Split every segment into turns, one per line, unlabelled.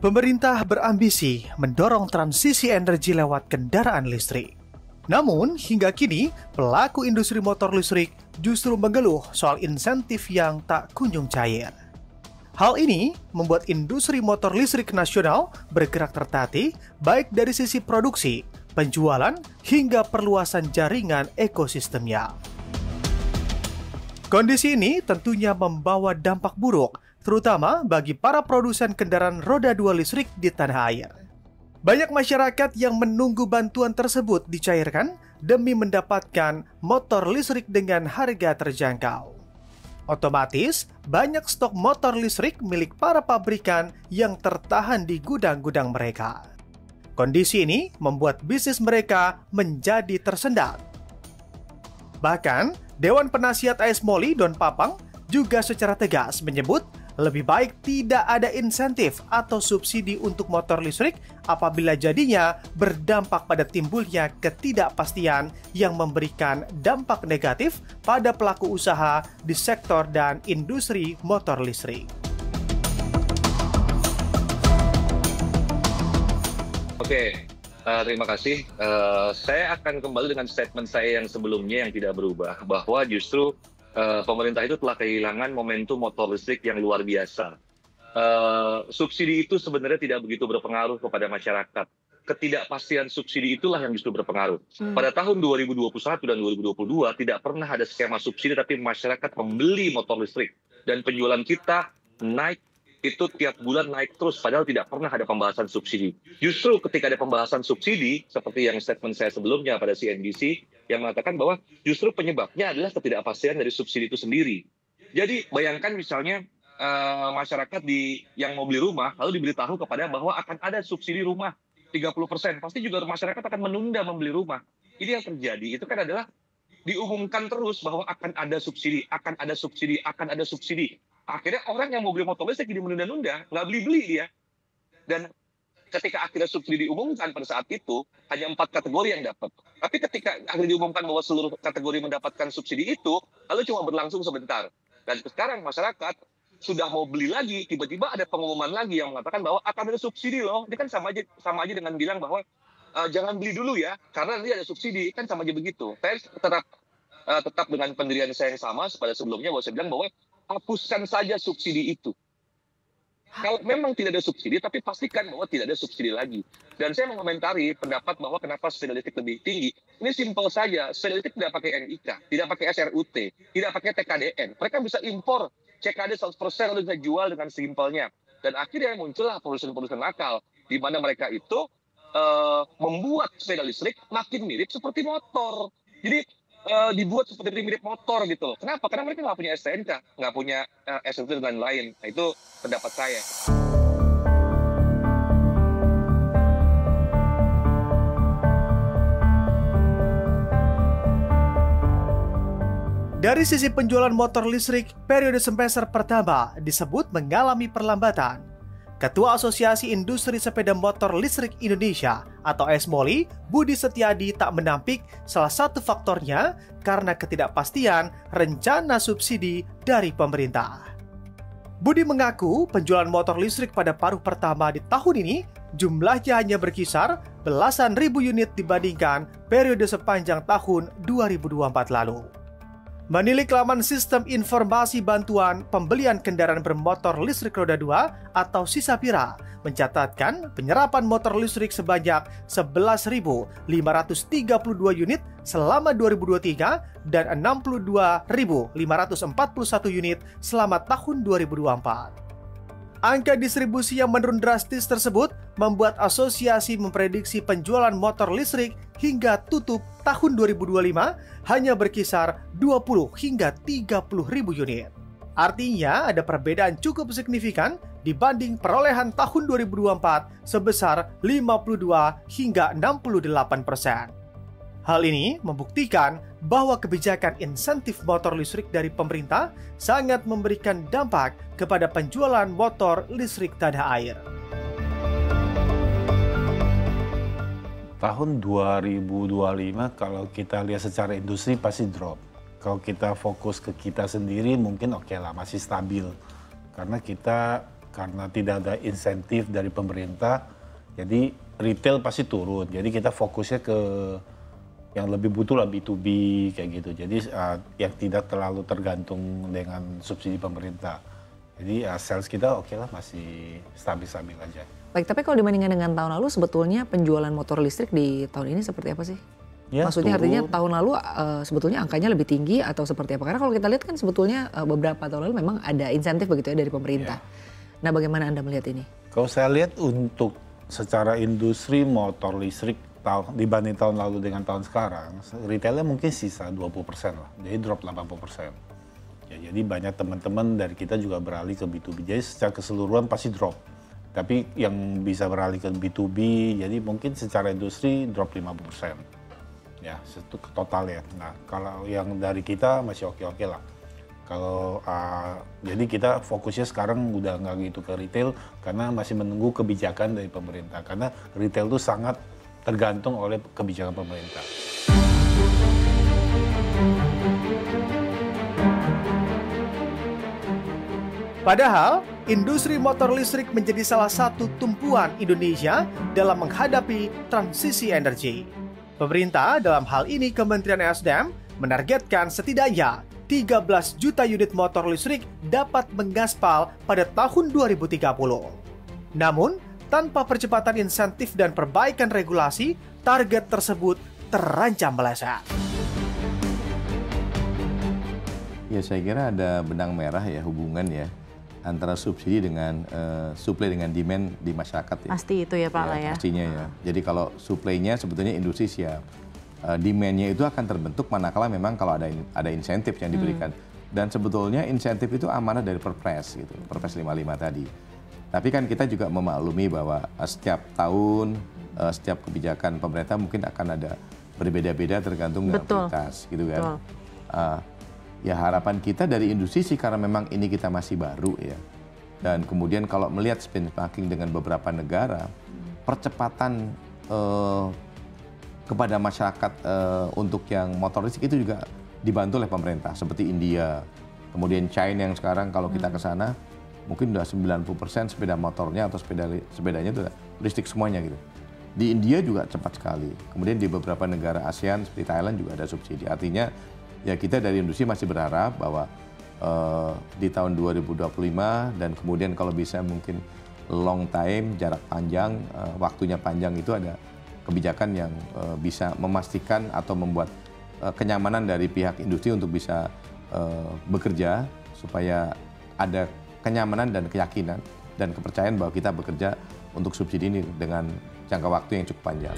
Pemerintah berambisi mendorong transisi energi lewat kendaraan listrik. Namun, hingga kini, pelaku industri motor listrik justru mengeluh soal insentif yang tak kunjung cair. Hal ini membuat industri motor listrik nasional bergerak tertatih baik dari sisi produksi, penjualan, hingga perluasan jaringan ekosistemnya. Kondisi ini tentunya membawa dampak buruk, terutama bagi para produsen kendaraan roda 2 listrik di tanah air. Banyak masyarakat yang menunggu bantuan tersebut dicairkan demi mendapatkan motor listrik dengan harga terjangkau. Otomatis, banyak stok motor listrik milik para pabrikan yang tertahan di gudang-gudang mereka. Kondisi ini membuat bisnis mereka menjadi tersendat. Bahkan, Dewan Penasihat AS Moli Don Papang juga secara tegas menyebut lebih baik tidak ada insentif atau subsidi untuk motor listrik apabila jadinya berdampak pada timbulnya ketidakpastian yang memberikan dampak negatif pada pelaku usaha di sektor dan industri motor listrik.
Oke, terima kasih. Saya akan kembali dengan statement saya yang sebelumnya yang tidak berubah, bahwa justru pemerintah itu telah kehilangan momentum motor listrik yang luar biasa. Subsidi itu sebenarnya tidak begitu berpengaruh kepada masyarakat. Ketidakpastian subsidi itulah yang justru berpengaruh. Pada tahun 2021 dan 2022 tidak pernah ada skema subsidi, tapi masyarakat membeli motor listrik. Dan penjualan kita naik, itu tiap bulan naik terus, padahal tidak pernah ada pembahasan subsidi. Justru ketika ada pembahasan subsidi, seperti yang statement saya sebelumnya pada CNBC, yang mengatakan bahwa justru penyebabnya adalah ketidakpastian dari subsidi itu sendiri. Jadi bayangkan misalnya masyarakat yang mau beli rumah, lalu diberitahu kepada bahwa akan ada subsidi rumah 30%. Pasti juga masyarakat akan menunda membeli rumah. Ini yang terjadi, itu kan adalah diumumkan terus bahwa akan ada subsidi, akan ada subsidi, akan ada subsidi. Akhirnya orang yang mau beli motor listrik jadi menunda-nunda, nggak beli-beli dia. Dan ketika akhirnya subsidi diumumkan pada saat itu, hanya 4 kategori yang dapat. Tapi ketika akhirnya diumumkan bahwa seluruh kategori mendapatkan subsidi itu, lalu cuma berlangsung sebentar. Dan sekarang masyarakat sudah mau beli lagi, tiba-tiba ada pengumuman lagi yang mengatakan bahwa akan ada subsidi loh. Ini kan sama aja dengan bilang bahwa jangan beli dulu ya, karena nanti ada subsidi. Kan sama aja begitu. Saya tetap dengan pendirian saya yang sama pada sebelumnya, bahwa saya bilang bahwa hapuskan saja subsidi itu. Kalau memang tidak ada subsidi, tapi pastikan bahwa tidak ada subsidi lagi. Dan saya mengomentari pendapat bahwa kenapa sepeda listrik lebih tinggi. Ini simpel saja, sepeda listrik tidak pakai NIK, tidak pakai SRUT, tidak pakai TKDN. Mereka bisa impor CKD 100%, lalu bisa jual dengan simpelnya. Dan akhirnya muncullah produsen-produsen nakal, di mana mereka itu membuat sepeda listrik makin mirip seperti motor. Jadi dibuat seperti mirip motor gitu loh. Kenapa? Karena mereka nggak punya STNK, nggak punya SNK dan lain. Nah, itu pendapat saya.
Dari sisi penjualan motor listrik, periode semester pertama disebut mengalami perlambatan. Ketua Asosiasi Industri Sepeda Motor Listrik Indonesia atau ASMOLI, Budi Setiadi tak menampik salah satu faktornya karena ketidakpastian rencana subsidi dari pemerintah. Budi mengaku penjualan motor listrik pada paruh pertama di tahun ini jumlahnya hanya berkisar belasan ribu unit dibandingkan periode sepanjang tahun 2024 lalu. Menilik laman Sistem Informasi Bantuan Pembelian Kendaraan Bermotor Listrik Roda 2 atau SISAPIRA mencatatkan penyerapan motor listrik sebanyak 11.532 unit selama 2023 dan 62.541 unit selama tahun 2024. Angka distribusi yang menurun drastis tersebut membuat asosiasi memprediksi penjualan motor listrik hingga tutup tahun 2025 hanya berkisar 20 hingga 30 ribu unit. Artinya ada perbedaan cukup signifikan dibanding perolehan tahun 2024 sebesar 52 hingga 68%. Hal ini membuktikan bahwa kebijakan insentif motor listrik dari pemerintah sangat memberikan dampak kepada penjualan motor listrik tanah air.
Tahun 2025 kalau kita lihat secara industri pasti drop. Kalau kita fokus ke kita sendiri mungkin oke lah, masih stabil. Karena kita karena tidak ada insentif dari pemerintah, jadi retail pasti turun. Jadi kita fokusnya ke yang lebih butuh lah, B2B kayak gitu. Jadi yang tidak terlalu tergantung dengan subsidi pemerintah. Jadi sales kita oke lah, masih stabil-stabil aja.
Baik, tapi kalau dibandingkan dengan tahun lalu, sebetulnya penjualan motor listrik di tahun ini seperti apa sih?
Ya,
Maksudnya artinya tahun lalu sebetulnya angkanya lebih tinggi atau seperti apa? Karena kalau kita lihat kan sebetulnya beberapa tahun lalu memang ada insentif begitu ya dari pemerintah. Nah, bagaimana Anda melihat ini?
Kalau saya lihat untuk secara industri motor listrik dibanding tahun lalu dengan tahun sekarang, retailnya mungkin sisa 20% lah, jadi drop 80%. Ya, jadi banyak teman-teman dari kita juga beralih ke B2B, jadi secara keseluruhan pasti drop. Tapi yang bisa beralih ke B2B, jadi mungkin secara industri drop 50%. Ya, itu total ya. Nah, kalau yang dari kita masih oke-oke lah. Kalau jadi kita fokusnya sekarang udah nggak gitu ke retail karena masih menunggu kebijakan dari pemerintah. Karena retail itu sangat tergantung oleh kebijakan pemerintah.
Padahal, industri motor listrik menjadi salah satu tumpuan Indonesia dalam menghadapi transisi energi. Pemerintah, dalam hal ini Kementerian ESDM, menargetkan setidaknya 13 juta unit motor listrik dapat mengaspal pada tahun 2030. Namun, tanpa percepatan insentif dan perbaikan regulasi, target tersebut terancam meleset.
Ya, saya kira ada benang merah ya, hubungan ya antara subsidi dengan supply dengan demand di masyarakat ya.
Pasti itu ya Pak lah ya.
Pastinya ya. Jadi kalau supply-nya sebetulnya industri siap. Demand-nya itu akan terbentuk manakala memang kalau ada insentif yang diberikan. Dan sebetulnya insentif itu amanah dari Perpres gitu, Perpres 55 tadi. Tapi kan kita juga memaklumi bahwa setiap tahun, setiap kebijakan pemerintah mungkin akan ada berbeda-beda tergantung dengan prioritas gitu kan. Ya harapan kita dari industri sih karena memang ini kita masih baru ya. Dan kemudian kalau melihat benchmarking dengan beberapa negara, percepatan kepada masyarakat untuk yang motor listrik itu juga dibantu oleh pemerintah. Seperti India, kemudian China yang sekarang kalau kita ke sana mungkin udah 90% sepeda motornya atau sepedanya itu listrik semuanya gitu. Di India juga cepat sekali. Kemudian di beberapa negara ASEAN seperti Thailand juga ada subsidi. Artinya ya kita dari industri masih berharap bahwa di tahun 2025 dan kemudian kalau bisa mungkin long time, jarak panjang, waktunya panjang itu ada kebijakan yang bisa memastikan atau membuat kenyamanan dari pihak industri untuk bisa bekerja supaya ada kenyamanan dan keyakinan dan kepercayaan bahwa kita bekerja untuk subsidi ini dengan jangka waktu yang cukup panjang.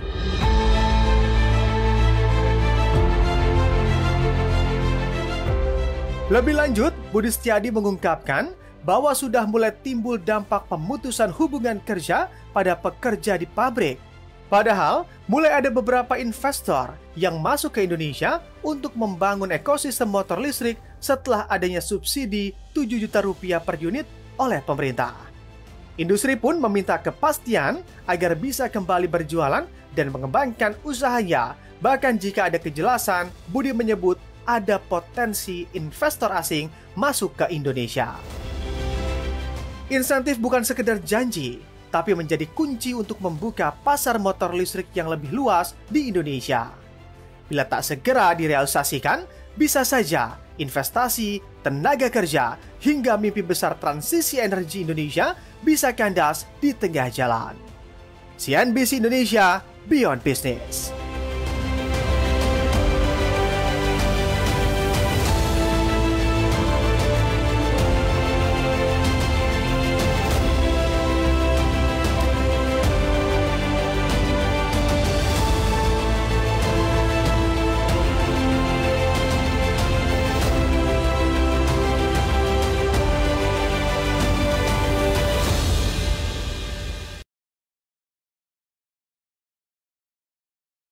Lebih lanjut, Budi Setiadi mengungkapkan bahwa sudah mulai timbul dampak pemutusan hubungan kerja pada pekerja di pabrik. Padahal, mulai ada beberapa investor yang masuk ke Indonesia untuk membangun ekosistem motor listrik setelah adanya subsidi 7 juta rupiah per unit oleh pemerintah. Industri pun meminta kepastian agar bisa kembali berjualan dan mengembangkan usahanya. Bahkan jika ada kejelasan, Budi menyebut ada potensi investor asing masuk ke Indonesia. Insentif bukan sekedar janji, tapi menjadi kunci untuk membuka pasar motor listrik yang lebih luas di Indonesia. Bila tak segera direalisasikan, bisa saja investasi, tenaga kerja, hingga mimpi besar transisi energi Indonesia bisa kandas di tengah jalan. CNBC Indonesia, Beyond Business.